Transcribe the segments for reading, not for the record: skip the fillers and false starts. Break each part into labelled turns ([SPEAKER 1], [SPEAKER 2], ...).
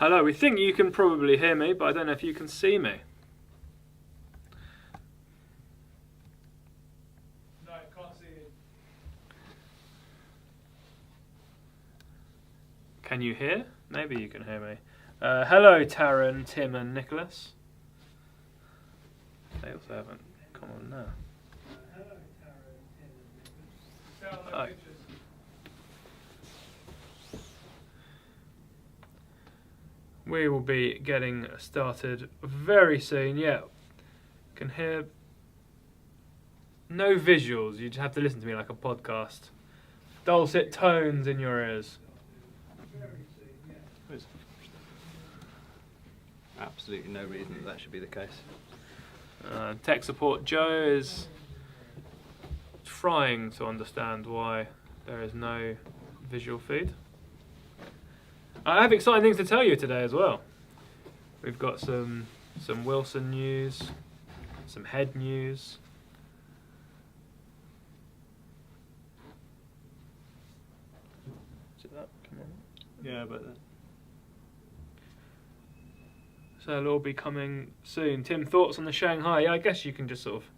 [SPEAKER 1] Hello, we think you can probably hear me, but I don't know if you can see me.
[SPEAKER 2] No, I can't see you.
[SPEAKER 1] Can you hear? Maybe you can hear me. Hello, Taryn, Tim, and Nicholas. They also haven't come on now.
[SPEAKER 2] Hello, Taryn, Tim, and Nicholas. Sound like
[SPEAKER 1] Oh.
[SPEAKER 2] pictures.
[SPEAKER 1] We will be getting started very soon. Yeah, can hear. No visuals. You just have to listen to me like a podcast. Dulcet tones in your ears.
[SPEAKER 2] Very soon, yeah.
[SPEAKER 3] There's absolutely no reason that should be the case.
[SPEAKER 1] Tech support Joe is trying to understand why there is no visual feed. I have exciting things to tell you today as well. We've got some Wilson news, some head news. Is it that? Come on.
[SPEAKER 3] Yeah, but
[SPEAKER 1] So it'll all be coming soon. Tim, thoughts on the Shanghai? Yeah, I guess you can just sort of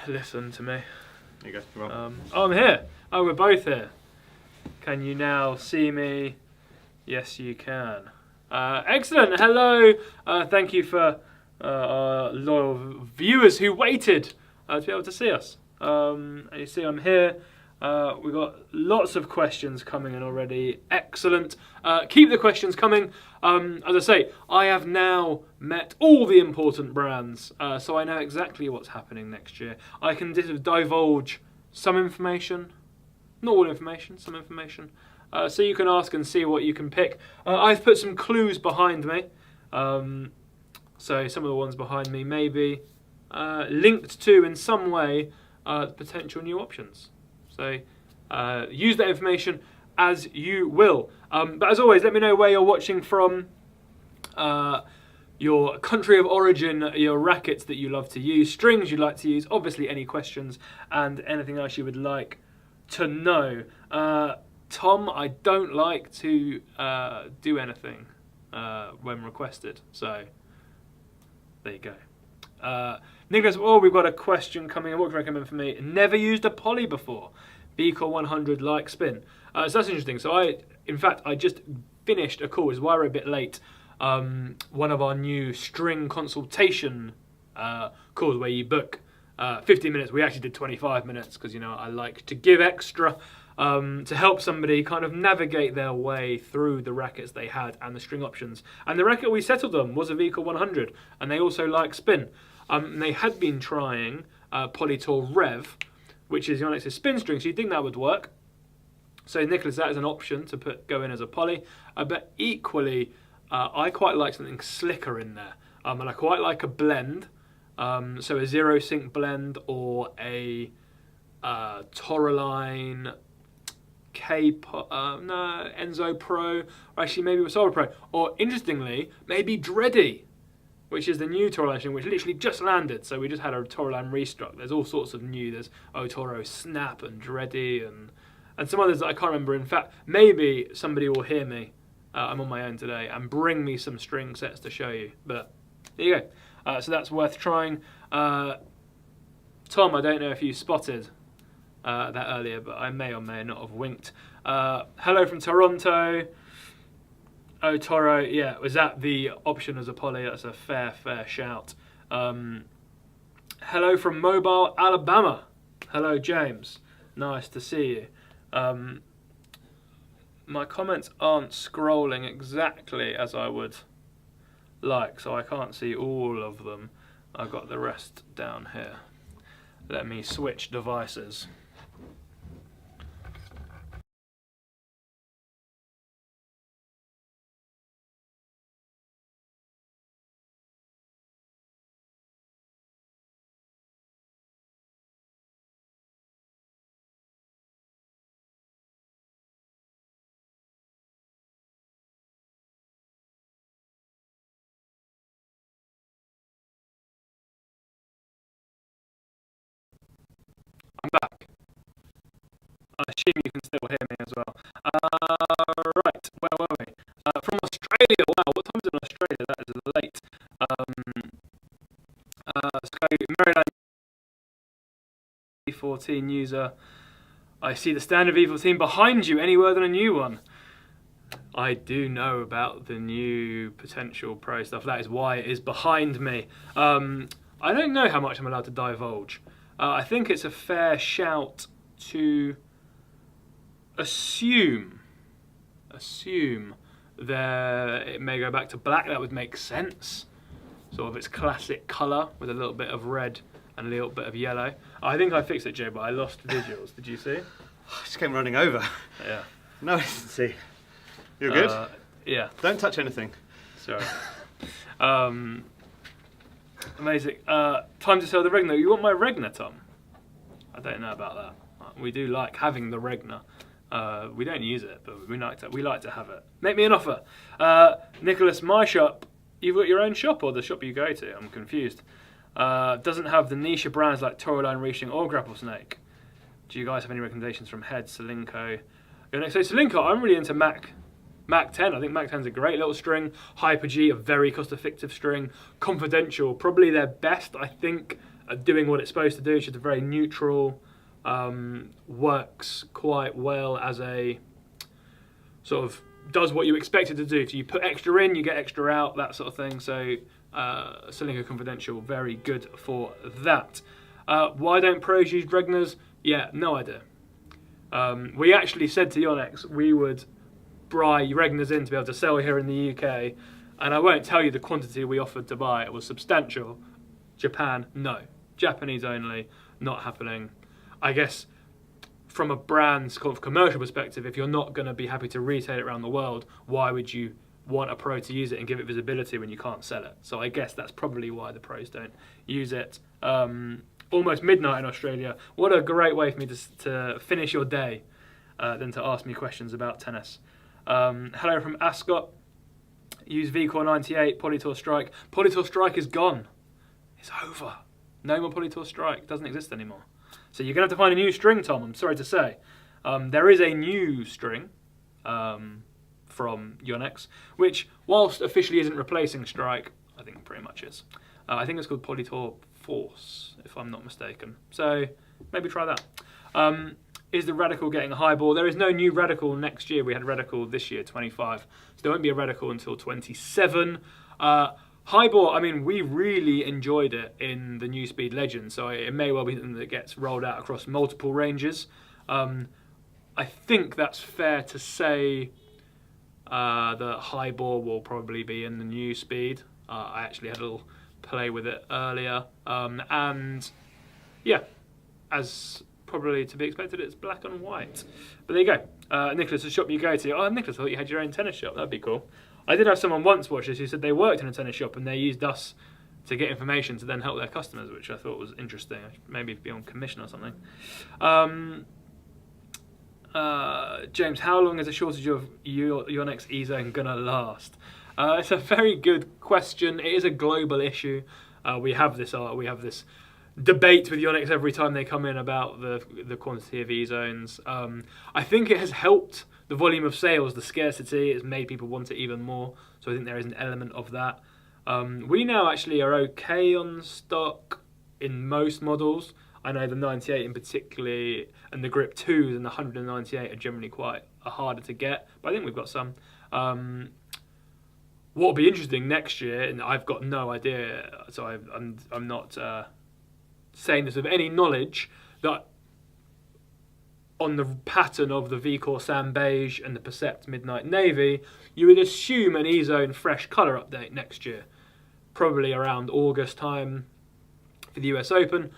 [SPEAKER 1] listen to me.
[SPEAKER 3] there you go. Right.
[SPEAKER 1] Oh, I'm here. Oh, we're both here. Can you now see me? Yes, you can. Excellent. Hello. Thank you for our loyal viewers who waited to be able to see us. And you see I'm here. We've got lots of questions coming in already. Excellent. Keep the questions coming. As I say, I have now met all the important brands, so I know exactly what's happening next year. I can divulge some information, not all information, some information. So you can ask and see what you can pick. I've put some clues behind me. So some of the ones behind me may be linked to in some way potential new options. So use that information as you will. But as always, let me know where you're watching from, your country of origin, your rackets that you love to use, strings you'd like to use, obviously any questions, and anything else you would like to know. Tom, I don't like to do anything when requested, so there you go. Nicholas, we've got a question coming in. What would you recommend for me? Never used a poly before. Beaker 100 like spin. So that's interesting. So I just finished a call. This is why we're a bit late. One of our new string consultation calls where you book 15 minutes. We actually did 25 minutes because, I like to give extra to help somebody kind of navigate their way through the rackets they had and the string options. And the racket we settled on was a Beaker 100, and they also like spin. And they had been trying Polytour Rev, which is it's a spin string, so you'd think that would work. So Nicholas, that is an option to go in as a poly. But equally, I quite like something slicker in there. And I quite like a blend. So a zero sync blend or a Toraline Enzo Pro, or actually maybe a Solar Pro. Or interestingly, maybe Dreddy, which is the new Toraline string, which literally just landed. So we just had a Toraline restock. There's all sorts of new. There's Otoro Snap and Dreddy and some others that I can't remember. In fact, maybe somebody will hear me. I'm on my own today and bring me some string sets to show you. But there you go. So that's worth trying. Tom, I don't know if you spotted that earlier, but I may or may not have winked. Hello from Toronto. Oh, Toro, yeah, was that the option as a poly? That's a fair shout. Hello from Mobile, Alabama. Hello, James. Nice to see you. My comments aren't scrolling exactly as I would like, so I can't see all of them. I've got the rest down here. Let me switch devices. I'm back. I assume you can still hear me as well. Right, where were we? From Australia, V14 user. I see the standard V14 behind you. Any word on a new one? I do know about the new potential Pro stuff. That is why it is behind me. I don't know how much I'm allowed to divulge. I think it's a fair shout to assume that it may go back to black. That would make sense. Sort of its classic colour with a little bit of red and a little bit of yellow. I think I fixed it, Joe, but I lost visuals. Did you see?
[SPEAKER 3] I just came running over.
[SPEAKER 1] Yeah.
[SPEAKER 3] No, I didn't see. You're good?
[SPEAKER 1] Yeah.
[SPEAKER 3] Don't touch anything.
[SPEAKER 1] Sorry. Amazing. Time to sell the Regner. You want my Regner, Tom? I don't know about that. We do like having the Regner. We don't use it, but we like to have it. Make me an offer. Nicholas, my shop. You've got your own shop or the shop you go to? I'm confused. Doesn't have the niche brands like Toraline, Reaching or Grapple Snake. Do you guys have any recommendations from Head, Solinco? So Solinco, I'm really into Mac 10. I think Mac 10's a great little string. Hyper G, a very cost-effective string. Confidential, probably their best, I think, at doing what it's supposed to do. It's just a very neutral, works quite well as a sort of does what you expect it to do. So you put extra in, you get extra out, that sort of thing. So Solinco Confidential, very good for that. Why don't pros use Regners? Yeah, no idea. We actually said to Yonex we would buy Regners in to be able to sell here in the UK, and I won't tell you the quantity we offered to buy. It was substantial. Japan, no. Japanese only, not happening. I guess from a brand's kind of commercial perspective, if you're not going to be happy to retail it around the world, why would you want a pro to use it and give it visibility when you can't sell it? So I guess that's probably why the pros don't use it. Almost midnight in Australia. What a great way for me to finish your day than to ask me questions about tennis. Hello from Ascot. Use VCore 98, Polytour Strike. Polytour Strike is gone. It's over. No more Polytour Strike. Doesn't exist anymore. So you're going to have to find a new string, Tom, I'm sorry to say. There is a new string from Yonex, which, whilst officially isn't replacing Strike, I think pretty much is. I think it's called Polytour Force, if I'm not mistaken. So maybe try that. Is the Radical getting a high ball? There is no new Radical next year. We had Radical this year, 25. So there won't be a Radical until 27. High ball, I mean, we really enjoyed it in the New Speed Legend, so it may well be something that gets rolled out across multiple ranges. I think that's fair to say that high ball will probably be in the New Speed. I actually had a little play with it earlier. And yeah, as probably to be expected, it's black and white. But there you go. Nicholas, the shop you go to. Oh, Nicholas, I thought you had your own tennis shop. That'd be cool. I did have someone once watch this who said they worked in a tennis shop and they used us to get information to then help their customers, which I thought was interesting. Maybe be on commission or something. James, how long is a shortage of Yonex E-Zone going to last? It's a very good question. It is a global issue. We have this debate with Yonex every time they come in about the quantity of E-Zones. I think it has helped the volume of sales, the scarcity. It's made people want it even more. So I think there is an element of that. We now actually are okay on stock in most models. I know the 98 in particular and the Grip 2s and the 198 are generally quite harder to get, but I think we've got some. What will be interesting next year, and I've got no idea, so I'm not saying this with any knowledge, that on the pattern of the VCore Sand Beige and the Percept Midnight Navy, you would assume an E-Zone fresh colour update next year, probably around August time for the US Open.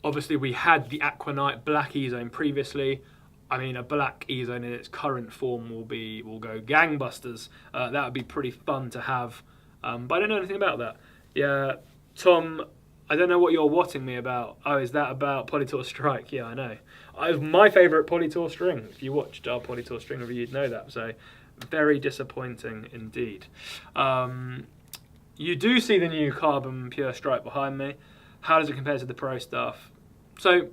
[SPEAKER 1] Obviously, we had the Aquanite Black E-Zone previously. I mean, a black E-Zone in its current form will go gangbusters. That would be pretty fun to have, but I don't know anything about that. Yeah, Tom, I don't know what you're watting me about. Oh, is that about Polytour Strike? Yeah, I know. My favourite Polytour string. If you watched our Polytour string review, you'd know that. So, very disappointing indeed. You do see the new Carbon Pure Strike behind me. How does it compare to the Pro stuff? So,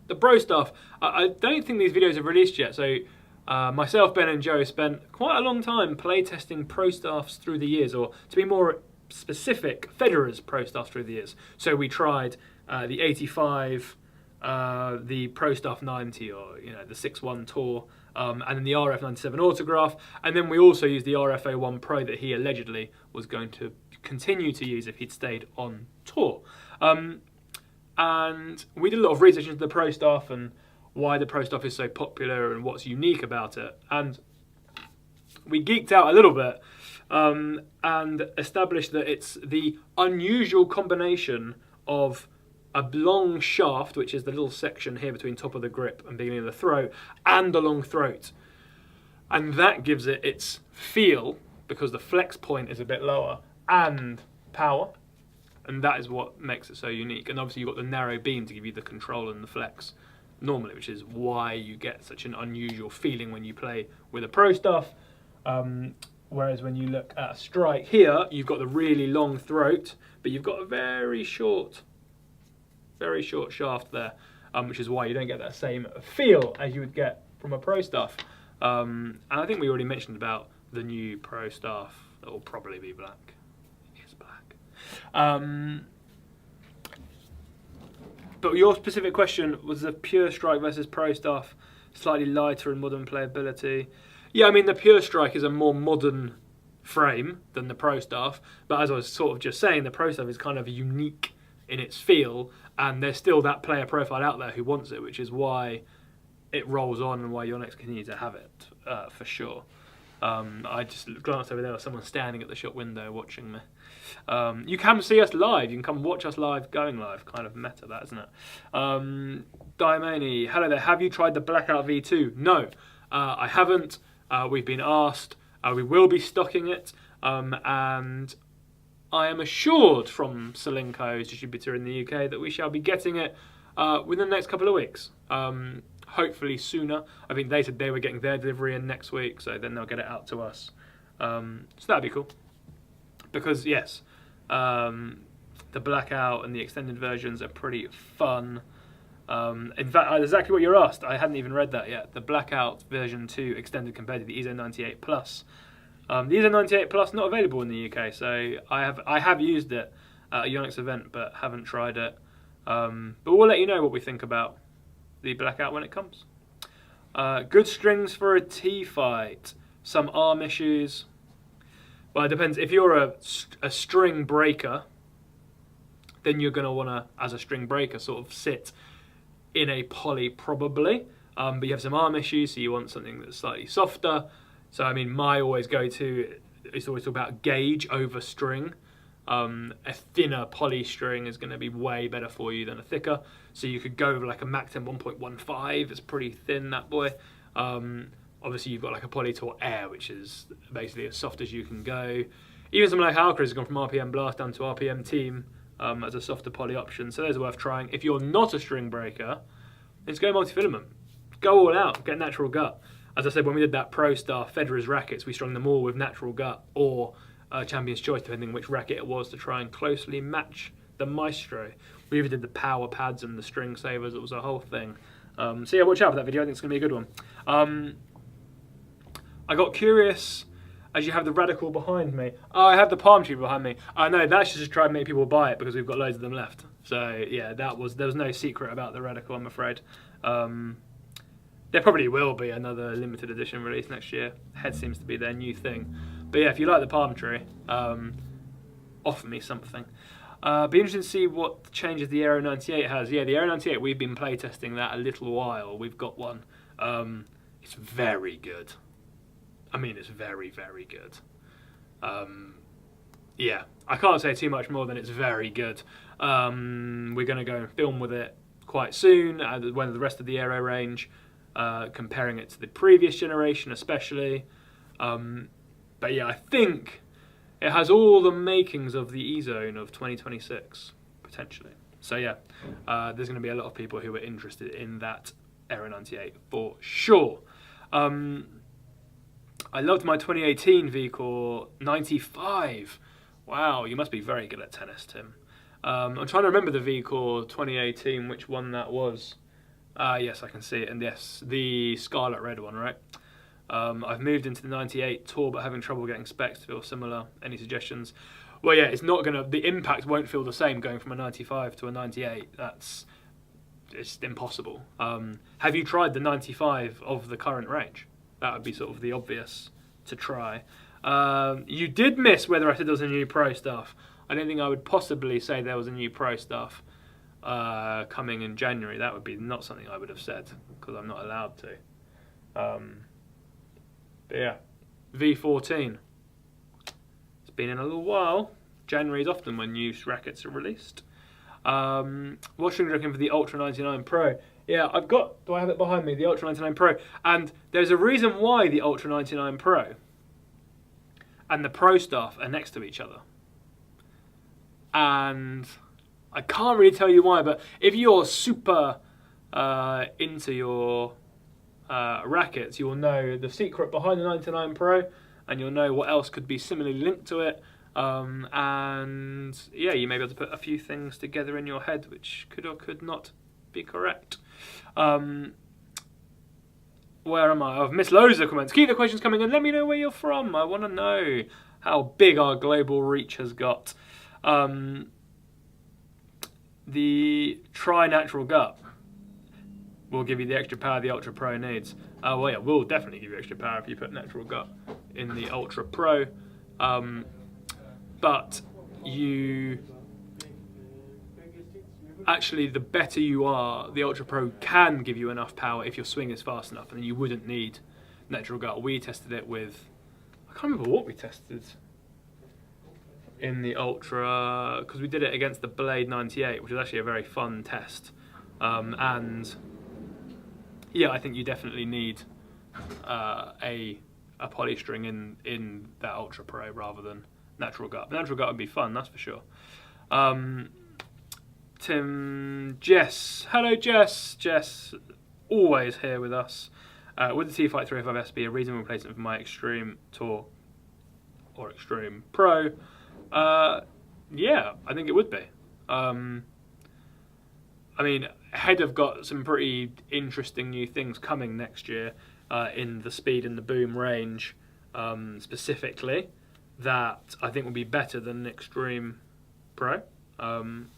[SPEAKER 1] the Pro stuff, I don't think these videos have released yet. So, myself, Ben and Joe spent quite a long time playtesting Pro stuffs through the years, or to be more specific, Federer's Pro stuff through the years. So we tried the 85 the Pro Stuff 90 or the 6.1 Tour, and then the RF97 Autograph, and then we also used the RF01 Pro that he allegedly was going to continue to use if he'd stayed on tour. And we did a lot of research into the Pro Stuff and why the Pro Stuff is so popular and what's unique about it, and we geeked out a little bit and established that it's the unusual combination of a long shaft, which is the little section here between top of the grip and beginning of the throat, and a long throat. And that gives it its feel, because the flex point is a bit lower, and power. And that is what makes it so unique. And obviously you've got the narrow beam to give you the control and the flex normally, which is why you get such an unusual feeling when you play with a Pro Stuff. Whereas when you look at a Strike here, you've got the really long throat, but you've got a very short shaft there, which is why you don't get that same feel as you would get from a Pro Stuff. And I think we already mentioned about the new Pro Stuff that will probably be black. It is black. But your specific question was the Pure Strike versus Pro Stuff slightly lighter in modern playability. Yeah, I mean the Pure Strike is a more modern frame than the Pro Stuff, but as I was sort of just saying, the Pro Stuff is kind of unique in its feel, and there's still that player profile out there who wants it, which is why it rolls on and why Yonex continue to have it, for sure. I just glanced over there, someone standing at the shop window watching me. You can see us live, you can come watch us live, going live, kind of meta that, isn't it? Diamani, hello there, have you tried the Blackout V2? No, I haven't. We've been asked, we will be stocking it, and I am assured from Solinko's distributor in the UK that we shall be getting it within the next couple of weeks. Hopefully sooner. I think they said they were getting their delivery in next week, so then they'll get it out to us. So that'd be cool. Because yes, the Blackout and the extended versions are pretty fun. In fact, exactly what you asked. I hadn't even read that yet. The Blackout version 2 extended compared to the EZO 98 Plus. The EZO 98 Plus not available in the UK, so I have used it at a Yonex event, but haven't tried it. But we'll let you know what we think about the Blackout when it comes. Good strings for a T fight. Some arm issues. Well, it depends. If you're a string breaker, then you're going to want to, as a string breaker, sort of sit in a poly probably. But you have some arm issues, so you want something that's slightly softer. So, I mean, my always go-to is always talk about gauge over string. A thinner poly string is going to be way better for you than a thicker. So you could go with like a Mactem 1.15. It's pretty thin, that boy. Obviously, you've got like a Polytour Air, which is basically as soft as you can go. Even something like Halcra has gone from RPM Blast down to RPM Team as a softer poly option. So those are worth trying. If you're not a string breaker, then go multi-filament. Go all out. Get natural gut. As I said, when we did that Pro Star Federer's rackets, we strung them all with natural gut or Champion's Choice, depending on which racket it was, to try and closely match the Maestro. We even did the power pads and the string savers. It was a whole thing. So yeah, watch out for that video. I think it's going to be a good one. I got curious as you have the Radical behind me. Oh, I have the Palm Tree behind me. I know, that's just to try and make people buy it because we've got loads of them left. So yeah, there was no secret about the Radical, I'm afraid. There probably will be another limited edition release next year. Head seems to be their new thing. But yeah, if you like the Palm Tree, offer me something. Be interesting to see what changes the Aero 98 has. Yeah, the Aero 98, we've been playtesting that a little while. We've got one. It's very good. I mean, it's very, very good. Yeah, I can't say too much more than it's very good. We're going to go and film with it quite soon, when the rest of the Aero range, comparing it to the previous generation especially. But yeah, I think it has all the makings of the E-Zone of 2026, potentially. So yeah, there's going to be a lot of people who are interested in that Aero 98 for sure. I loved my 2018 VCore 95. Wow, you must be very good at tennis, Tim. I'm trying to remember the VCore 2018, which one that was. Yes, I can see it, and yes, the Scarlet Red one, right? I've moved into the 98 Tour, but having trouble getting specs to feel similar. Any suggestions? Well, yeah, it's not gonna. The impact won't feel the same going from a 95 to a 98. That's it's impossible. Have you tried the 95 of the current range? That would be sort of the obvious to try. You did miss whether I said there was a new Pro stuff. I don't think I would possibly say there was a new Pro stuff coming in January. That would be not something I would have said because I'm not allowed to. But yeah, V14. It's been in a little while. January is often when new rackets are released. What string are you looking for the Ultra 99 Pro? Yeah, do I have it behind me? The Ultra 99 Pro. And there's a reason why the Ultra 99 Pro and the Pro stuff are next to each other. And I can't really tell you why, but if you're super into your rackets, you'll know the secret behind the 99 Pro, and you'll know what else could be similarly linked to it. And yeah, you may be able to put a few things together in your head which could or could not be correct. Where am I? I've missed loads of comments. Keep the questions coming and let me know where you're from. I want to know how big our global reach has got. The Tri-Natural Gut will give you the extra power the Ultra Pro needs. Well, yeah, we'll definitely give you extra power if you put Natural Gut in the Ultra Pro. But you... Actually, the better you are, the Ultra Pro can give you enough power if your swing is fast enough, and you wouldn't need Natural Gut. We tested it with... I can't remember what we tested in the Ultra, because we did it against the Blade 98, which is actually a very fun test. And yeah, I think you definitely need a polystring in that Ultra Pro rather than Natural Gut. Natural Gut would be fun, that's for sure. Jess. Hello, Jess. Jess, always here with us. Would the T-Fight 305S be a reasonable replacement for my Extreme Tour or Extreme Pro? Yeah, I think it would be. I mean, Head have got some pretty interesting new things coming next year in the speed and the boom range specifically that I think will be better than Extreme Pro.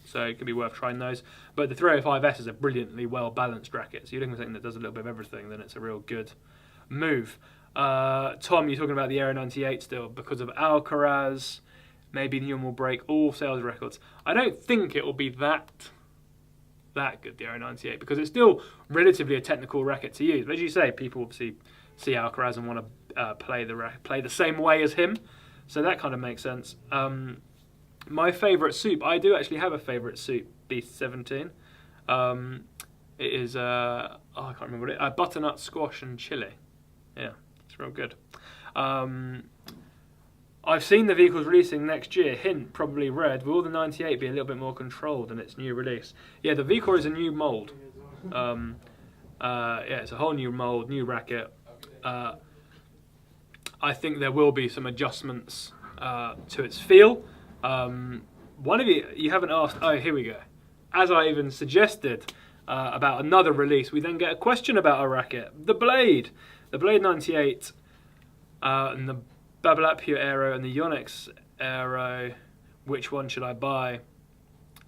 [SPEAKER 1] So it could be worth trying those. But the 305S is a brilliantly well-balanced racket. So you're looking for something that does a little bit of everything, then it's a real good move. Tom, you're talking about the Aero 98 still because of Alcaraz. Maybe Newman will break all sales records. I don't think it will be that good, the Aero 98, because it's still relatively a technical racket to use. But as you say, people obviously see Alcaraz and want to play the same way as him. So that kind of makes sense. My favourite soup, I do actually have a favourite soup, Beast 17. It is, I can't remember what it is, butternut squash and chili. Yeah, it's real good. I've seen the vehicles releasing next year. Hint, probably red. Will the 98 be a little bit more controlled in its new release? Yeah, the V-Core is a new mould. Yeah, it's a whole new mould, new racket. I think there will be some adjustments to its feel. One of you haven't asked, oh, here we go. As I even suggested about another release, we then get a question about a racket. The Blade 98 and the Babolat Pure Aero and the Yonex Aero. Which one should I buy?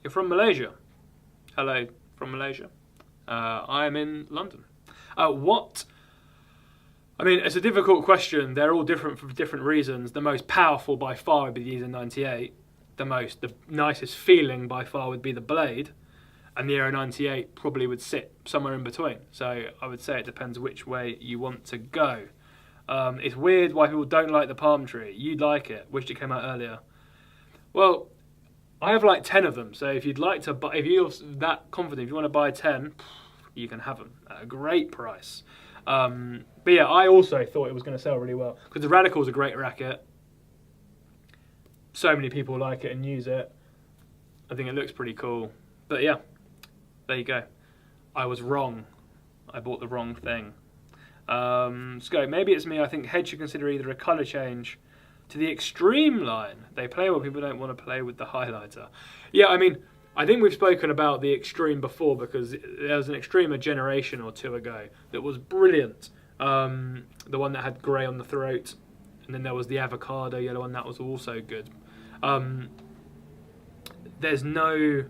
[SPEAKER 1] You're from Malaysia. Hello from Malaysia. I am in London. I mean, it's a difficult question. They're all different for different reasons. The most powerful by far would be the Eza 98. The nicest feeling by far would be the Blade. And the Aero 98 probably would sit somewhere in between. So I would say it depends which way you want to go. It's weird why people don't like the Palm Tree. You'd like it. Wished it came out earlier. Well, I have like 10 of them. So if you'd like to buy, if you're that confident, if you want to buy 10, you can have them at a great price. But yeah, I also thought it was going to sell really well because the Radical is a great racket. So many people like it and use it. I think it looks pretty cool. But yeah, there you go. I was wrong. I bought the wrong thing. Let's go. Maybe it's me. I think Head should consider either a colour change to the Extreme line. They play well. People don't want to play with the highlighter. Yeah, I mean, I think we've spoken about the Extreme before because there was an Extreme a generation or two ago that was brilliant. The one that had grey on the throat, and then there was the avocado yellow one that was also good. There's no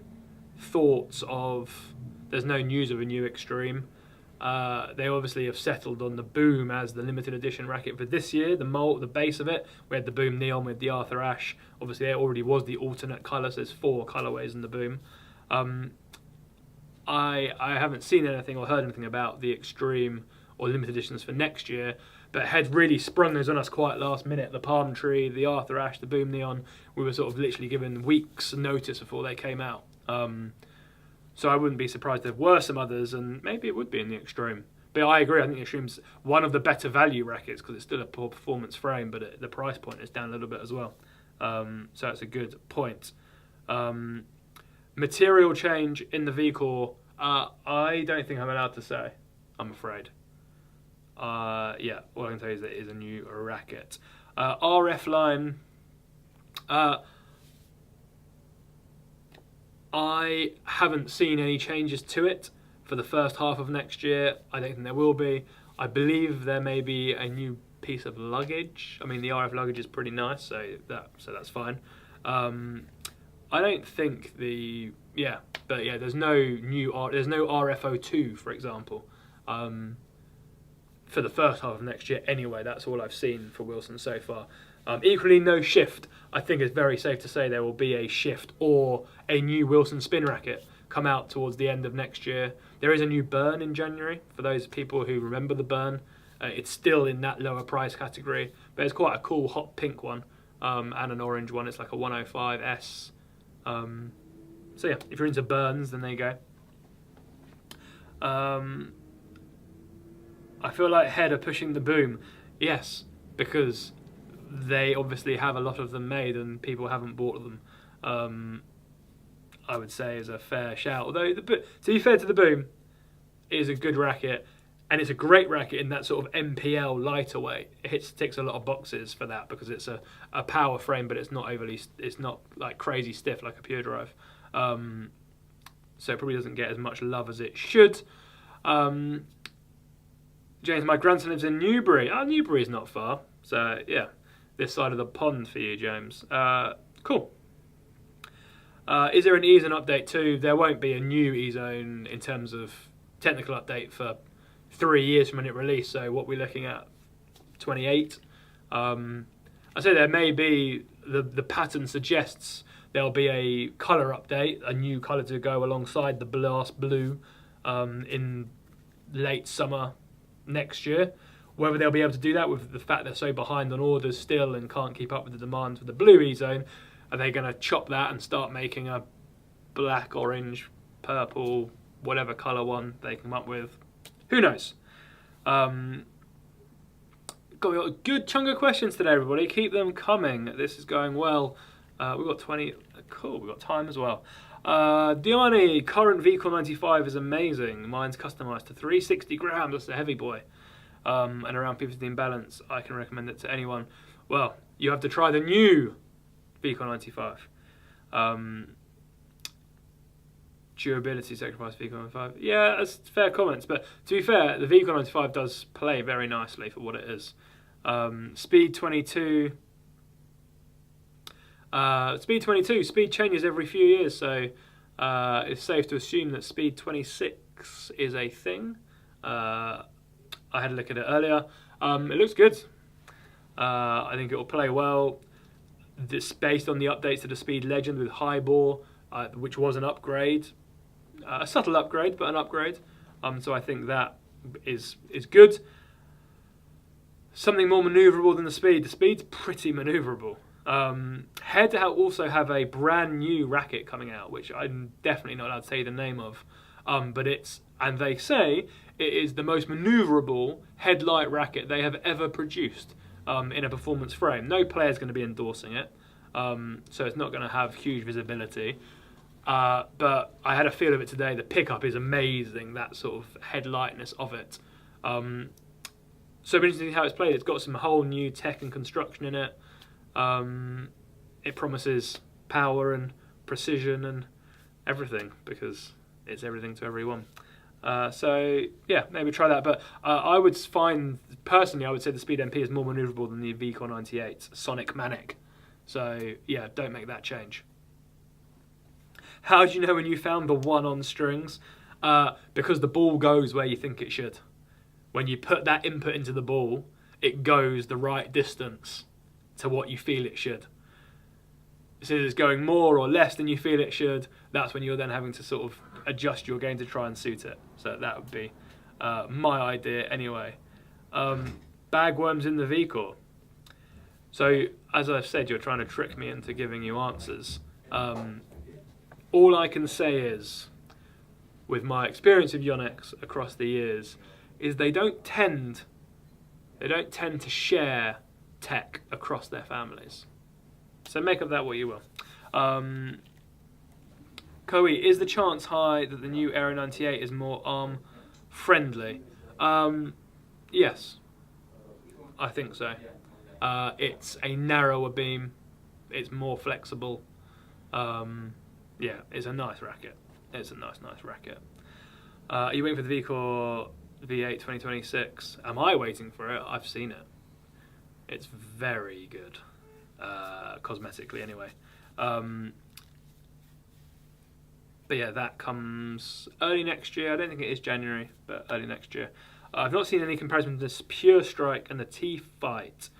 [SPEAKER 1] thoughts of There's no news of a new Extreme. They obviously have settled on the Boom as the limited edition racket for this year. The base of it, we had the Boom Neon with the Arthur Ashe. Obviously, there already was the alternate colour, so there's 4 colourways in the Boom. I haven't seen anything or heard anything about the Extreme or limited editions for next year, but Head really sprung those on us quite last minute. The Palm Tree, the Arthur Ashe, the Boom Neon, we were sort of literally given weeks' notice before they came out. So I wouldn't be surprised if there were some others, and maybe it would be in the Extreme. But I agree, I think the Extreme's one of the better value rackets because it's still a poor performance frame, but the price point is down a little bit as well. So that's a good point. Material change in the V-Core, I don't think I'm allowed to say, I'm afraid. Yeah, all I can tell you is that it is a new racket. RF line, I haven't seen any changes to it for the first half of next year. I don't think there will be. I believe there may be a new piece of luggage. I mean, the RF luggage is pretty nice, so that's fine. I don't think there's no RFO2, for example, for the first half of next year. Anyway, that's all I've seen for Wilson so far. Equally, no shift. I think it's very safe to say there will be a shift or a new Wilson spin racket come out towards the end of next year. There is a new Burn in January, for those people who remember the Burn. It's still in that lower price category, but it's quite a cool hot pink one and an orange one. It's like a 105S. So yeah, if you're into Burns, then there you go. I feel like Head are pushing the Boom. Yes, because they obviously have a lot of them made and people haven't bought them. I would say is a fair shout. Although, to be fair to the Boom, it is a good racket, and it's a great racket in that sort of MPL lighter weight. It ticks a lot of boxes for that because it's a power frame, but it's not like crazy stiff like a Pure Drive. So it probably doesn't get as much love as it should. James, my grandson lives in Newbury. Newbury's not far. So yeah, this side of the pond for you, James. Cool. Is there an E-Zone update too? There won't be a new E-Zone in terms of technical update for 3 years from when it released. So what we're looking at, 28. I say there may be, the pattern suggests there'll be a colour update, a new colour to go alongside the Blast Blue in late summer next year. Whether they'll be able to do that with the fact they're so behind on orders still and can't keep up with the demand for the blue E-Zone, are they going to chop that and start making a black, orange, purple, whatever colour one they come up with? Who knows? We've got a good chunk of questions today, everybody. Keep them coming. This is going well. We've got 20. Cool, we've got time as well. Diani, current V-Core 95 is amazing. Mine's customised to 360 grams. That's a heavy boy. And around P15 balance. I can recommend it to anyone. Well, you have to try the new V-Core 95. Durability sacrifice V-Core 95. Yeah, that's fair comments. But to be fair, the V-Core 95 does play very nicely for what it is. Speed 22. Speed changes every few years, so it's safe to assume that Speed 26 is a thing. I had a look at it earlier. It looks good. I think it will play well. This based on the updates to the Speed Legend with high bore, which was an upgrade, a subtle upgrade, but an upgrade. So I think that is good. Something more manoeuvrable than the Speed. The Speed's pretty manoeuvrable. Head also have a brand new racket coming out, which I'm definitely not allowed to say the name of. But they say it is the most manoeuvrable headlight racket they have ever produced in a performance frame. No player's going to be endorsing it, so it's not going to have huge visibility. But I had a feel of it today. The pickup is amazing, that sort of headlightness of it. So it'll be interesting how it's played. It's got some whole new tech and construction in it. It promises power and precision and everything because it's everything to everyone. So yeah, maybe try that. But I would find, personally, I would say the Speed MP is more manoeuvrable than the V-Core 98 Sonic Manic. So yeah, don't make that change. How do you know when you found the one on strings? because the ball goes where you think it should. When you put that input into the ball, it goes the right distance to what you feel it should. So if it's going more or less than you feel it should, that's when you're then having to sort of adjust your game to try and suit it. So that would be my idea anyway. Bagworms in the V-Core. So as I've said, you're trying to trick me into giving you answers. All I can say is, with my experience of Yonex across the years, is they don't tend to share tech across their families. So make of that what you will. Koei, is the chance high that the new Aero 98 is more ARM friendly? Yes, I think so. It's a narrower beam. It's more flexible. Yeah, it's a nice racket. It's a nice racket. Are you waiting for the V-Core V8 2026? Am I waiting for it? I've seen it. It's very good, cosmetically anyway. But yeah, that comes early next year. I don't think it is January, but early next year. I've not seen any comparison to this Pure Strike and the T-Fight.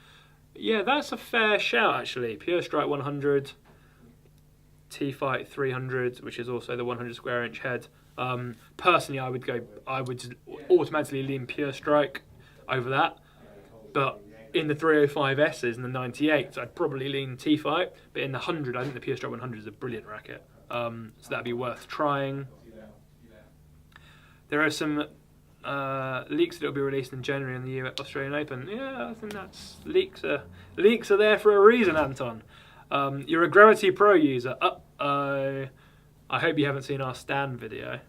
[SPEAKER 1] Yeah, that's a fair shout actually. Pure Strike 100, T-Fight 300, which is also the 100 square inch head. Personally, I would automatically lean Pure Strike over that. But in the 305Ss and the 98s, I'd probably lean T-Fight. But in the 100, I think the Pure Strike 100 is a brilliant racket. So that'd be worth trying. There are some leaks that will be released in January in the Australian Open. Yeah, I think that's leaks are there for a reason, Anton. You're a Gravity Pro user. Uh-oh. I hope you haven't seen our stand video.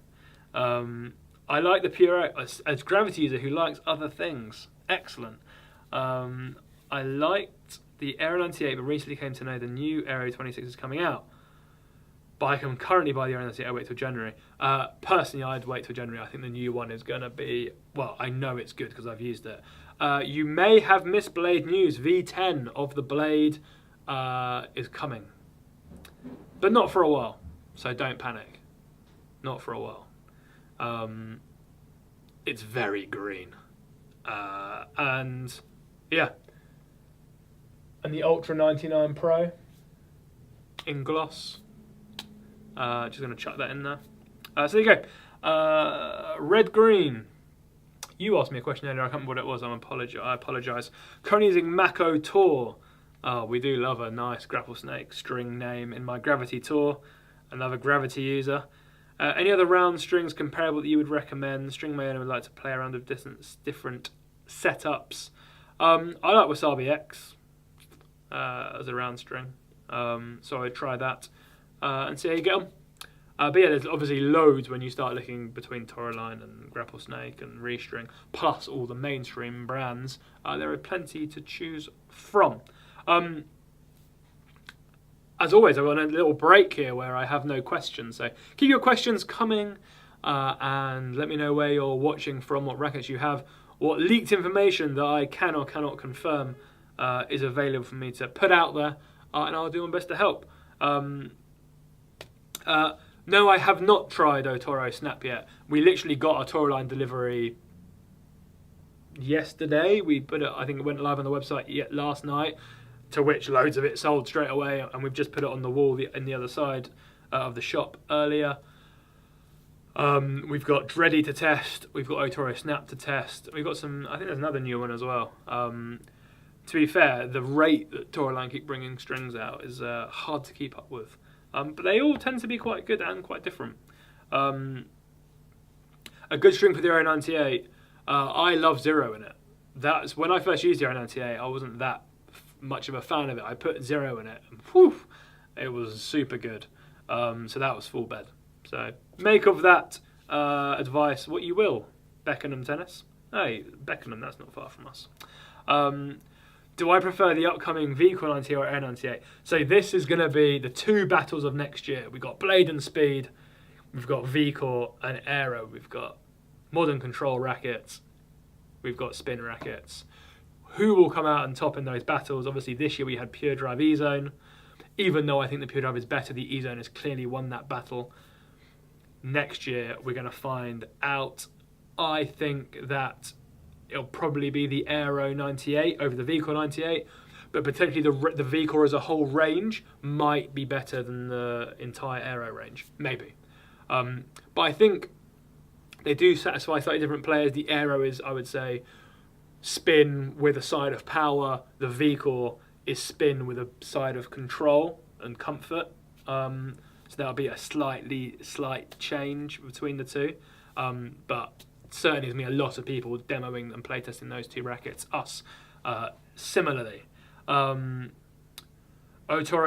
[SPEAKER 1] I like the Pure as Gravity user who likes other things. Excellent. I liked the Aero 98, but recently came to know the new Aero 26 is coming out. But I can currently buy the Aero 98. I wait till January. Personally, I'd wait till January. I think the new one is going to be, well, I know it's good because I've used it. You may have missed Blade news. V10 of the Blade is coming, but not for a while. So don't panic. Not for a while. It's very green, and yeah. And the Ultra 99 Pro in gloss. Just going to chuck that in there. So there you go. Red Green. You asked me a question earlier. I can't remember what it was. I apologise. Currently using Mako Tour. Oh, we do love a nice grapple snake string name in my Gravity Tour. Another Gravity user. Any other round strings comparable that you would recommend? String my owner would like to play around with different setups. I like Wasabi X as a round string. So I'd try that. And see how you get on. But yeah, there's obviously loads when you start looking between Toraline and Grapple Snake and Restring, plus all the mainstream brands. There are plenty to choose from. As always, I've got a little break here where I have no questions. So keep your questions coming and let me know where you're watching from, what rackets you have, what leaked information that I can or cannot confirm is available for me to put out there, and I'll do my best to help. No, I have not tried Otoro Snap yet. We literally got a Toraline delivery yesterday. We put it, I think it went live on the website last night, to which loads of it sold straight away, and we've just put it on the wall in the other side of the shop earlier. We've got Dreddy to test. We've got Otoro Snap to test. We've got some, I think there's another new one as well. To be fair, the rate that Toraline keep bringing strings out is hard to keep up with. But they all tend to be quite good and quite different. A good string for the Aero 98, I love Zero in it. That's when I first used the Aero 98, I wasn't that much of a fan of it. I put Zero in it, and whew, it was super good. So that was full bed. So make of that advice what you will. Beckenham Tennis. Hey, Beckenham, that's not far from us. Do I prefer the upcoming V-Core 98 or Aero 98? So this is going to be the two battles of next year. We've got Blade and Speed. We've got V-Core and Aero. We've got Modern Control rackets. We've got Spin rackets. Who will come out and top in those battles? Obviously, this year we had Pure Drive E-Zone. Even though I think the Pure Drive is better, the E-Zone has clearly won that battle. next year we're going to find out. I think that it'll probably be the Aero 98 over the VCore 98, but potentially the VCore as a whole range might be better than the entire Aero range, maybe. But I think they do satisfy slightly different players. The Aero is, I would say, spin with a side of power. The VCore is spin with a side of control and comfort. So that'll be a slight change between the two. But certainly there's going to be a lot of people demoing and playtesting those two rackets. Us, similarly. Otoro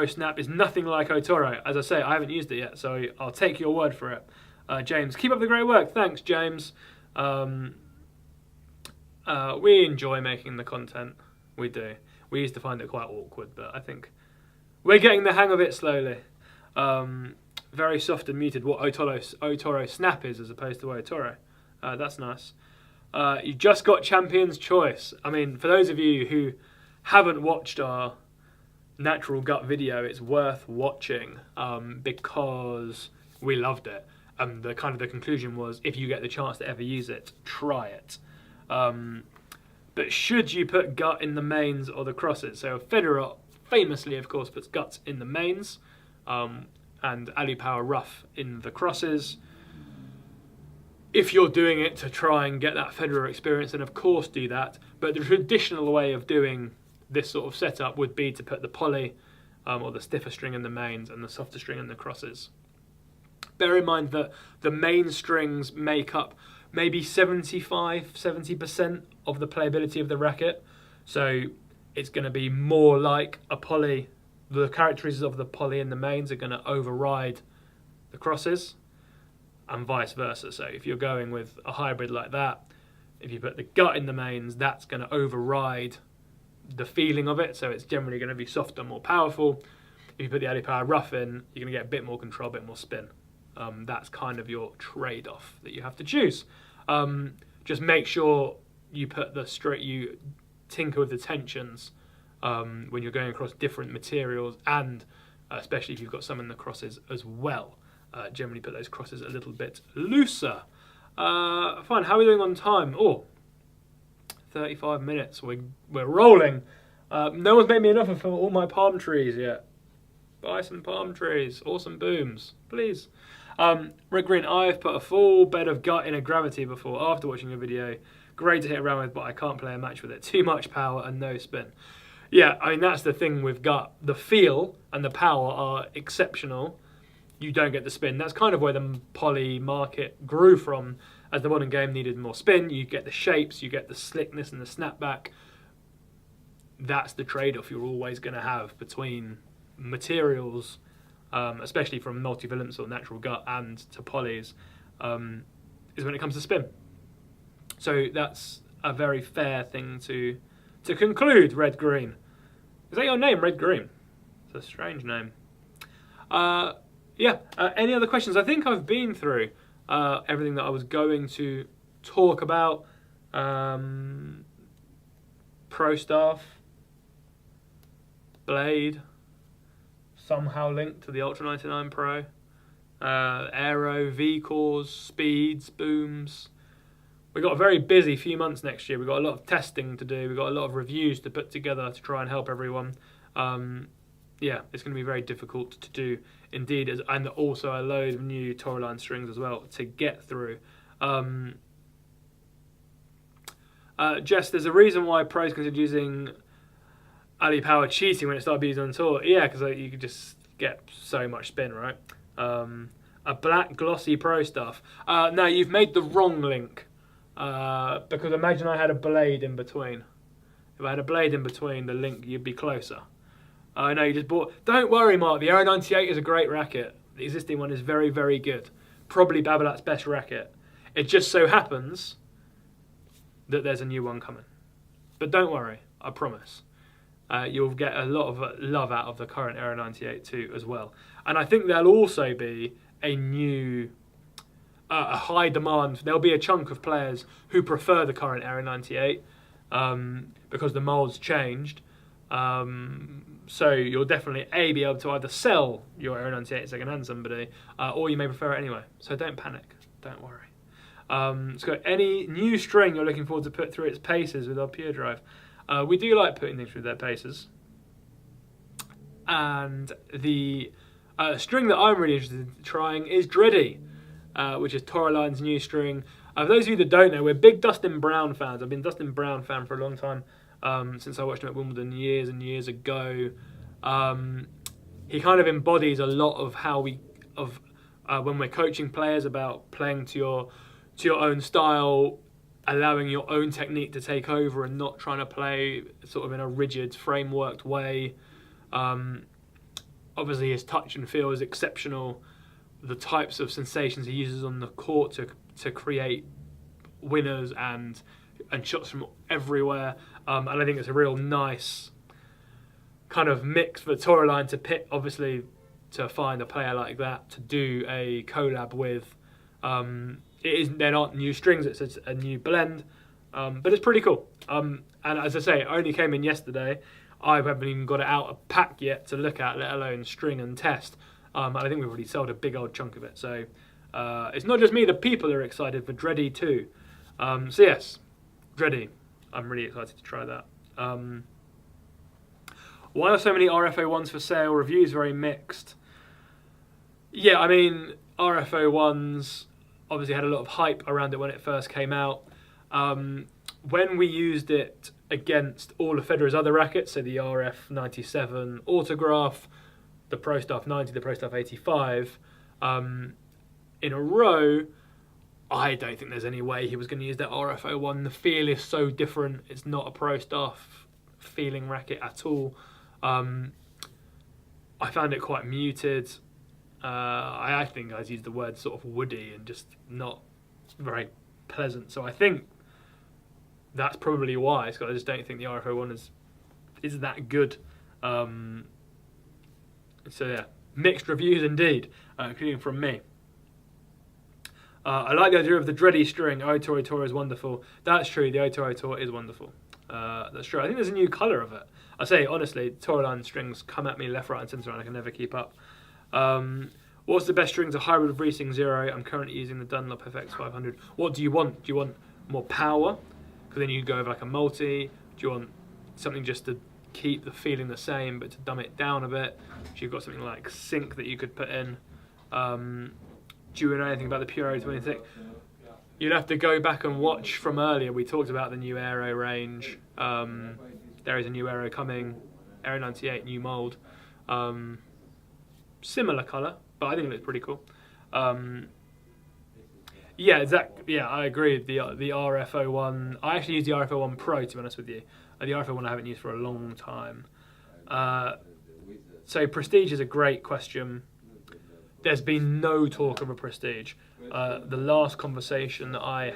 [SPEAKER 1] Snap is nothing like Otoro. As I say, I haven't used it yet, so I'll take your word for it. James, keep up the great work. Thanks, James. We enjoy making the content. We do. We used to find it quite awkward, but I think we're getting the hang of it slowly. Very soft and muted. What Otoro Snap is as opposed to Otoro. That's nice. You just got Champion's Choice. I mean, for those of you who haven't watched our Natural Gut video, it's worth watching because we loved it. The conclusion was, if you get the chance to ever use it, try it. But should you put gut in the mains or the crosses? So Federer famously, of course, puts guts in the mains and Ali Power Rough in the crosses. If you're doing it to try and get that Federer experience, then of course do that. But the traditional way of doing this sort of setup would be to put the poly or the stiffer string in the mains and the softer string in the crosses. Bear in mind that the main strings make up maybe 70% of the playability of the racket. So it's going to be more like a poly. The characteristics of the poly in the mains are going to override the crosses and vice versa. So if you're going with a hybrid like that, if you put the gut in the mains, that's going to override the feeling of it. So it's generally going to be softer, more powerful. If you put the Ali Power Rough in, you're going to get a bit more control, a bit more spin. That's kind of your trade-off that you have to choose. Just make sure you put you tinker with the tensions when you're going across different materials, and especially if you've got some in the crosses as well. Generally put those crosses a little bit looser. Fine, how are we doing on time? 35 minutes. We're rolling. No one's made me an offer for all my palm trees yet. Buy some palm trees or some booms, please. Rick Green, I've put a full bed of gut in a Gravity before after watching a video. Great to hit around with, but I can't play a match with it. Too much power and no spin. Yeah, I mean, that's the thing with gut. The feel and the power are exceptional. You don't get the spin. That's kind of where the poly market grew from. As the modern game needed more spin, you get the shapes, you get the slickness and the snapback. That's the trade-off you're always going to have between materials, especially from multivalence or natural gut and to polys, is when it comes to spin. So that's a very fair thing to conclude, Red Green. Is that your name, Red Green? It's a strange name. Any other questions? I think I've been through everything that I was going to talk about. Pro Staff, Blade, somehow linked to the Ultra 99 Pro, Aero, V-cores, speeds, booms. We've got a very busy few months next year. We've got a lot of testing to do. We've got a lot of reviews to put together to try and help everyone. It's going to be very difficult to do indeed, and also a load of new Toraline strings as well to get through. Jess, there's a reason why pros considered using Ali Power cheating when it started being used on tour. Yeah, because you could just get so much spin, right? A black glossy Pro Stuff. No, you've made the wrong link. Because imagine I had a blade in between. If I had a blade in between, the link, you'd be closer. I know you just bought... Don't worry, Mark. The Aero 98 is a great racket. The existing one is very, very good. Probably Babolat's best racket. It just so happens that there's a new one coming. But don't worry, I promise. You'll get a lot of love out of the current Aero 98 too as well. And I think there'll also be a new... a high demand. There'll be a chunk of players who prefer the current Aero 98 because the mold's changed. So you'll definitely be able to either sell your Aero 98 second-hand somebody, or you may prefer it anyway. So don't panic, don't worry. So any new string you're looking forward to put through its paces with our Pure Drive? We do like putting things through their paces. And the string that I'm really interested in trying is Dreddy, which is Toraline's new string. For those of you that don't know, we're big Dustin Brown fans. I've been a Dustin Brown fan for a long time, since I watched him at Wimbledon years and years ago. He kind of embodies a lot of how when we're coaching players about playing to your own style, allowing your own technique to take over and not trying to play sort of in a rigid, frameworked way. Obviously his touch and feel is exceptional. The types of sensations he uses on the court to create winners and shots from everywhere. And I think it's a real nice kind of mix for Toraline to pick, obviously, to find a player like that to do a collab with. They're not new strings, it's a new blend, but it's pretty cool. And as I say, it only came in yesterday. I haven't even got it out of pack yet to look at, let alone string and test. And I think we've already sold a big old chunk of it. So it's not just me, the people are excited for Dreddy too. So yes, Dreddy. I'm really excited to try that. Why are so many RFO1s for sale? Reviews very mixed. Yeah, I mean, RFO1s obviously had a lot of hype around it when it first came out. When we used it against all of Federer's other rackets, so the RF97 Autograph, the Pro Staff 90, the Pro Staff 85, in a row, I don't think there's any way he was going to use that RFO1. The feel is so different. It's not a Pro Staff feeling racket at all. I found it quite muted. I think I'd use the word sort of woody and just not very pleasant. So I think that's probably why. I just don't think the RFO1 is that good. So yeah, mixed reviews indeed, including from me. I like the idea of the Dreddy string. Otoro Tour is wonderful. That's true. The Otoro Tour is wonderful. That's true. I think there's a new colour of it. I say honestly, Toraline strings come at me left, right, and centre, and I can never keep up. What's the best strings? A hybrid of Riesling Zero. I'm currently using the Dunlop FX 500. What do you want? Do you want more power? Because then you go over like a multi. Do you want something just to keep the feeling the same, but to dumb it down a bit? So you've got something like Sync that you could put in. Do you know anything about the Pure Aero 26? You'd have to go back and watch from earlier. We talked about the new Aero range. There is a new Aero coming, Aero 98, new mould. Similar colour, but I think it looks pretty cool. Yeah, exactly. Yeah, I agree. The RFO1. I actually use the RFO1 Pro, to be honest with you. The RFO1 I haven't used for a long time. So Prestige is a great question. There's been no talk of a Prestige. The last conversation that I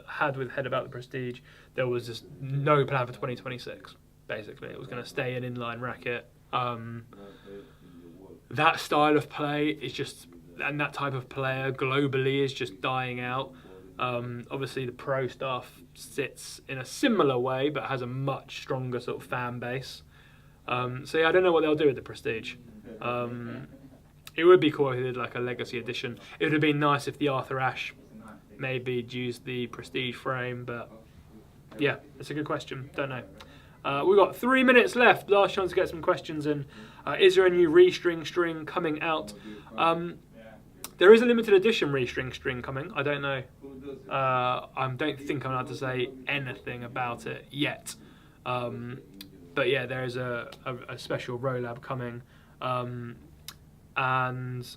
[SPEAKER 1] had with Head about the Prestige, there was just no plan for 2026. Basically, it was going to stay an inline racket. That style of play is just, and that type of player globally is just dying out. Obviously, the Pro Staff sits in a similar way, but has a much stronger sort of fan base. So yeah, I don't know what they'll do with the Prestige. It would be cool if they did like a legacy edition. It would have been nice if the Arthur Ashe maybe used the Prestige frame, but yeah, it's a good question. Don't know. We've got 3 minutes left. Last chance to get some questions in. Is there a new Restring string coming out? There is a limited edition Restring string coming. I don't know. I don't think I'm allowed to say anything about it yet. But yeah, there is a special Rolab coming. And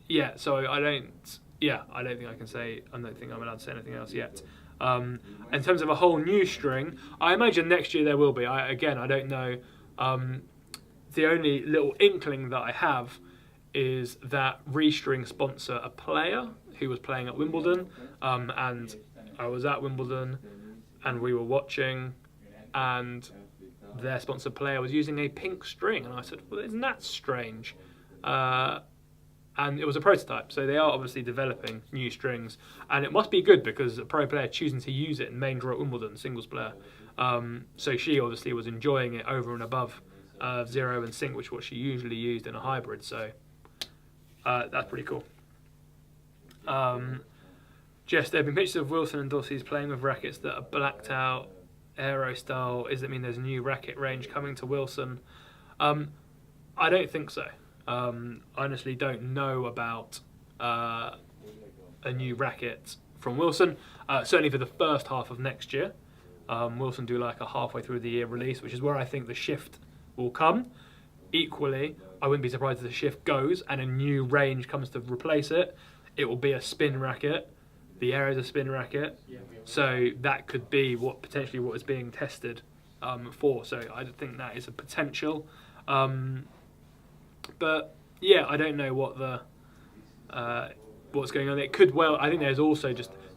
[SPEAKER 1] yeah, so I don't think I can say, I don't think I'm allowed to say anything else yet. In terms of a whole new string, I imagine next year there will be. I don't know. The only little inkling that I have is that Restring sponsor a player who was playing at Wimbledon, and I was at Wimbledon and we were watching, and their sponsored player was using a pink string, and I said, well, isn't that strange? and it was a prototype, so they are obviously developing new strings, and it must be good because a pro player choosing to use it in main draw at Wimbledon, singles player. So she obviously was enjoying it over and above Zero and Sync, which is what she usually used in a hybrid. So that's pretty cool. Jess, there have been pictures of Wilson and Dossie's playing with rackets that are blacked out, aero style. Does that mean there's a new racket range coming to Wilson? I don't think so. I honestly don't know about a new racket from Wilson. Certainly for the first half of next year. Wilson do like a halfway through the year release, which is where I think the shift will come. Equally, I wouldn't be surprised if the shift goes and a new range comes to replace it. It will be a spin racket. The aero is a spin racket. So that could be potentially what is being tested for. So I think that is a potential. But yeah, I don't know what what's going on. It could well. I think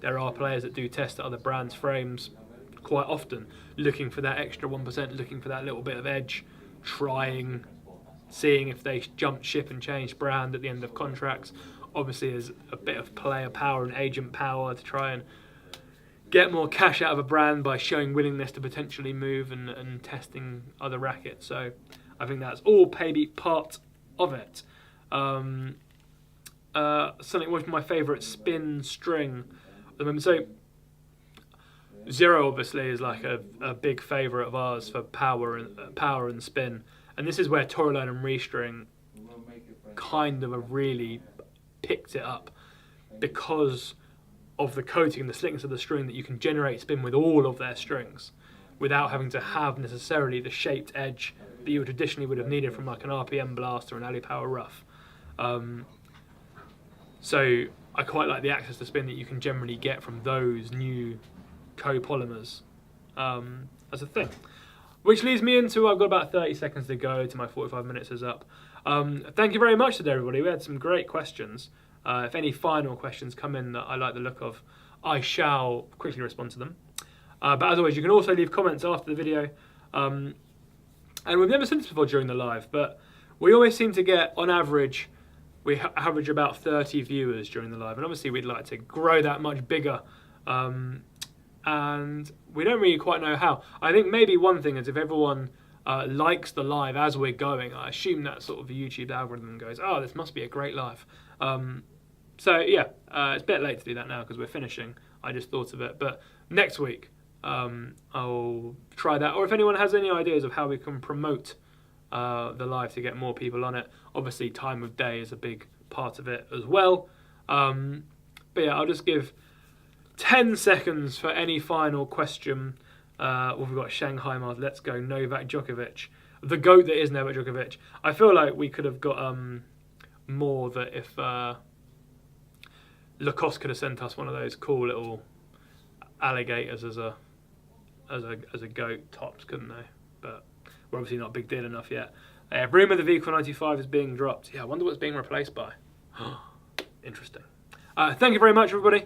[SPEAKER 1] there are players that do test other brands' frames quite often, looking for that extra 1%, looking for that little bit of edge, seeing if they jump ship and change brand at the end of contracts. Obviously, there's a bit of player power and agent power to try and get more cash out of a brand by showing willingness to potentially move and testing other rackets. So I think that's all maybe part of it. Something was my favourite spin string at the moment. So Zero obviously is like a big favourite of ours for power and spin, and this is where Toryline and Restring kind of have really picked it up because of the coating and the slickness of the string, that you can generate spin with all of their strings without having to have necessarily the shaped edge that you traditionally would have needed from like an RPM Blast or an Ali Power Rough. So I quite like the access to spin that you can generally get from those new copolymers as a thing. Which leads me into, I've got about 30 seconds to go to my 45 minutes is up. Thank you very much today, everybody. We had some great questions. If any final questions come in that I like the look of, I shall quickly respond to them. But as always, you can also leave comments after the video. And we've never seen this before during the live, but we always seem to get, on average, we average about 30 viewers during the live. And obviously we'd like to grow that much bigger. And we don't really quite know how. I think maybe one thing is if everyone likes the live as we're going, I assume that sort of the YouTube algorithm goes, oh, this must be a great live. So yeah, it's a bit late to do that now because we're finishing. I just thought of it. But next week, I'll try that. Or if anyone has any ideas of how we can promote the live to get more people on it. Obviously, time of day is a big part of it as well. But yeah, I'll just give 10 seconds for any final question. We've got Shanghai Mars, let's go, Novak Djokovic. The GOAT that is Novak Djokovic. I feel like we could have got more that if Lacoste could have sent us one of those cool little alligators as a GOAT tops, couldn't they? But we're obviously not big deal enough yet. Rumour the V95 is being dropped. Yeah, I wonder what it's being replaced by. Interesting. Thank you very much, everybody.